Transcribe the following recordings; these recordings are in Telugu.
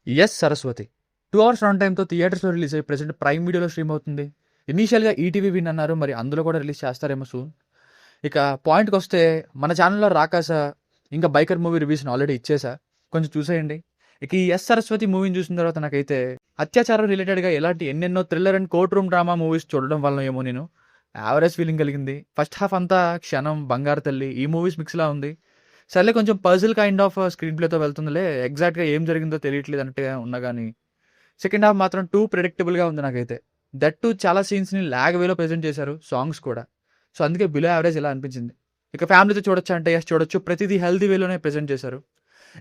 యెస్ 'సరస్వతి' 2 అవర్స్ రన్ టైమ్‌తో థియేటర్స్‌లో రిలీజ్ అయ్యి ప్రెజెంట్ ప్రైమ్ వీడియోలో స్ట్రీమ్ అవుతుంది. ఇనీషియల్‌గా ఈటీవీ విన్ అన్నారు. మరి అందులో కూడా రిలీజ్ చేస్తారేమో సూన్. ఇక పాయింట్‌కొస్తే మన ఛానెల్‌లో 'రాకాస' ఇంకా 'బైకర్' మూవీ రివ్యూస్‌ని ఆల్రెడీ ఇచ్చేసా. కొంచెం చూసేయండి. ఇక ఈ 'ఎస్ సరస్వతి' మూవీని చూసిన తర్వాత నాకైతే అత్యాచారం రిలేటెడ్‌గా ఎలాంటి ఎన్నెన్నో thriller and court room drama movies చూడడం వలన ఏమో నేను యావరేజ్ ఫీలింగ్ కలిగింది. ఫస్ట్ హాఫ్ అంతా 'క్షణం', 'బంగారు తల్లి' ఈ మూవీస్ మిక్స్‌లా ఉంది. సర్లే కొంచెం పజిల్ కైండ్ ఆఫ్ స్క్రీన్ ప్లేతో వెళ్తుందిలే. ఎగ్జాక్ట్‌గా ఏం జరిగిందో తెలియట్లేదు అన్నట్టుగా ఉన్నా గానీ, సెకండ్ హాఫ్ మాత్రం టూ ప్రెడిక్టబుల్‌గా ఉంది నాకైతే. దట్ టూ చాలా సీన్స్‌ని లాగ్ వేలో ప్రెజెంట్ చేశారు. సాంగ్స్ కూడా. సో, అందుకే బిలో యావరేజ్ ఇలా అనిపించింది. ఇక ఫ్యామిలీతో చూడొచ్చా అంటే యెస్ చూడొచ్చు. ప్రతిదీ హెల్తీ వేలోనే ప్రెజెంట్ చేశారు.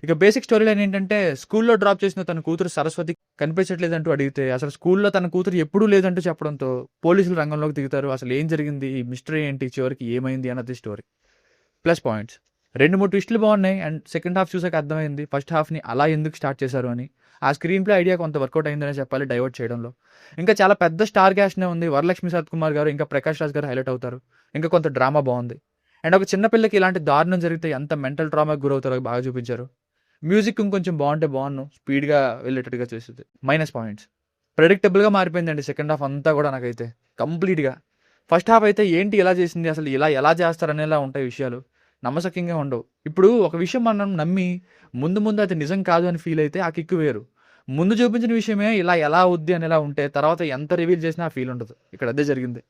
ఇక బేసిక్ స్టోరీ లైన్ ఏంటంటే స్కూల్‌లో డ్రాప్ చేసిన తన కూతురు సరస్వతి కనిపించట్లేదంటూ అడిగితే, అసలు స్కూల్‌లో తన కూతురు ఎప్పుడూ లేదంటూ చెప్పడంతో పోలీసులు రంగంలోకి దిగుతారు. అసలు ఏం జరిగింది? ఈ మిస్టరీ ఏంటి? చివరికి ఏమైంది? అన్నది స్టోరీ. Plus points. 2, 3 ట్విస్టులు బాగున్నాయి. అండ్ సెకండ్ హాఫ్ చూసాక అర్థమైంది ఫస్ట్ హాఫ్‌ని అలా ఎందుకు స్టార్ట్ చేశారు అని. ఆ స్క్రీన్ ప్లే ఐడియా కొంత వర్కౌట్ అయిందనే చెప్పాలి డైవర్ట్ చేయడంలో. ఇంకా చాలా పెద్ద స్టార్ క్యాస్ట్‌నే ఉంది. వరలక్ష్మి శరత్కుమార్ గారు, ఇంకా ప్రకాష్ రాజ్ గారు హైలైట్ అవుతారు. ఇంకా కొంత డ్రామా బాగుంది. అండ్ ఒక చిన్న పిల్లకి ఇలాంటి దారుణం జరిగితే ఎంత మెంటల్ ట్రామాకి గురవుతారో బాగా చూపించారు. మ్యూజిక్ ఇంకొంచెం బాగుంటే బాగున్ను. స్పీడ్‌గా వెళ్ళేటట్టుగా చేసేది. Minus points. ప్రెడిక్టబుల్‌గా మారిపోయిందండి సెకండ్ హాఫ్ అంతా కూడా నాకైతే. కంప్లీట్‌గా. ఫస్ట్ హాఫ్ అయితే ఏంటి ఇలా చేసింది? అసలు ఇలా ఎలా చేస్తారనేలా ఉంటాయి విషయాలు. నమ్మశక్యంగా ఉండవు. ఇప్పుడు ఒక విషయం మనం నమ్మి ముందు ముందు అది నిజం కాదు అని ఫీల్ అయితే ఆ కిక్ వేరు. ముందు చూపించిన విషయమే ఇలా ఎలా అవుద్ది అనేలా ఉంటే తర్వాత ఎంత రివీల్ చేసినా ఆ ఫీల్ ఉండదు. ఇక్కడ అదే జరిగింది.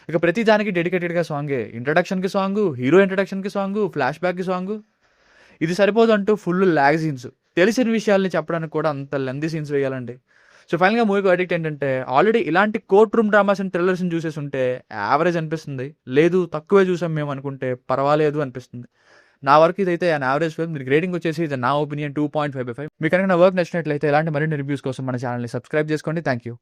ఇక ప్రతి దానికి డెడికేటెడ్‌గా సాంగే. ఇంట్రడక్షన్‌కి సాంగు, హీరో ఇంట్రడక్షన్‌కి సాంగు, ఫ్లాష్ బ్యాక్‌కి సాంగు. ఇది సరిపోదంటూ ఫుల్ లాగ్ సీన్స్. తెలిసిన విషయాల్ని చెప్పడానికి కూడా అంత లెంథీ సీన్స్ వేయాలండి. సో ఫైనల్‌గా మూవీకి వర్డిక్ట్ ఏంటంటే ఆల్రెడీ ఇలాంటి కోర్ట్ రూమ్ డ్రామాస్ అండ్ థ్రిల్లర్స్‌ని చూసేసుంటే యావరేజ్ అనిపిస్తుంది. లేదు తక్కువే చూసాం మేము అనుకుంటే పర్వాలేదు అనిపిస్తుంది. నా వరకు ఇదైతే యాన్ యావరేజ్ ఫిల్మ్. దీనికి రేటింగ్ వచ్చేసి ఇది నా ఒపీనియన్ 2.5/5. మీకు కనుక నా వర్క్ నచ్చినట్లయితే ఇలాంటి మరిన్ని రివ్యూస్ కోసం మన ఛానల్‌ని సబ్స్క్రైబ్ చేసుకోండి. Thank you.